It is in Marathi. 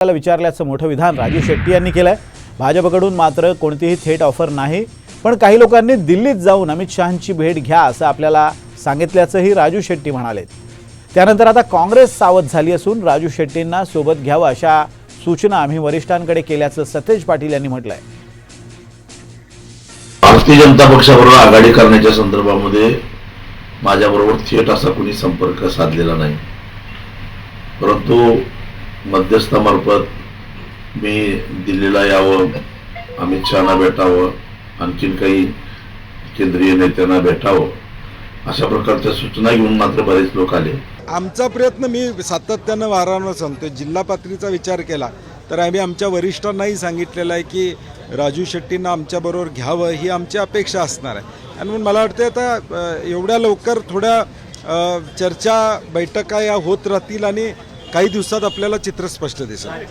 ला विचारल्याचं मोठं विधान राजू शेट्टी यांनी केलंय। भाजपकडून मात्र कोणतीही थेट ऑफर नाही, पण काही लोकांनी दिल्लीत जाऊन अमित शहांची भेट घ्या असं आपल्याला सांगितल्याचंही राजू शेट्टी म्हणाले। त्यानंतर आता काँग्रेस सावध झाली असून राजू शेट्टींना सोबत घ्यावं अशा सूचना आम्ही वरिष्ठांकडे केल्याचं सतेज पाटील यांनी म्हटलंय। भारतीय जनता पक्षाबरोबर आघाडी करण्याच्या संदर्भामध्ये माझ्याबरोबर थेट असा कोणी संपर्क साधलेला नाही, परंतु मध्यस्थामार्फत मी दिल्लीला यावं, अमित शहांना भेटावं, आणखीन काही केंद्रीय नेत्यांना भेटावं अशा प्रकारच्या सूचना घेऊन मात्र बरेच लोक आले। आमचा प्रयत्न मी सातत्यानं वारंवार सांगतो, जिल्हा पातळीचा विचार केला तर आम्ही आमच्या वरिष्ठांनाही सांगितलेलं आहे की राजू शेट्टींना आमच्याबरोबर घ्यावं ही आमची अपेक्षा असणार आहे। आणि म्हणून मला वाटतं आता एवढ्या लवकर थोड्या चर्चा बैठका या होत राहतील आणि काही दिवसात आपल्याला चित्र स्पष्ट दिसेल।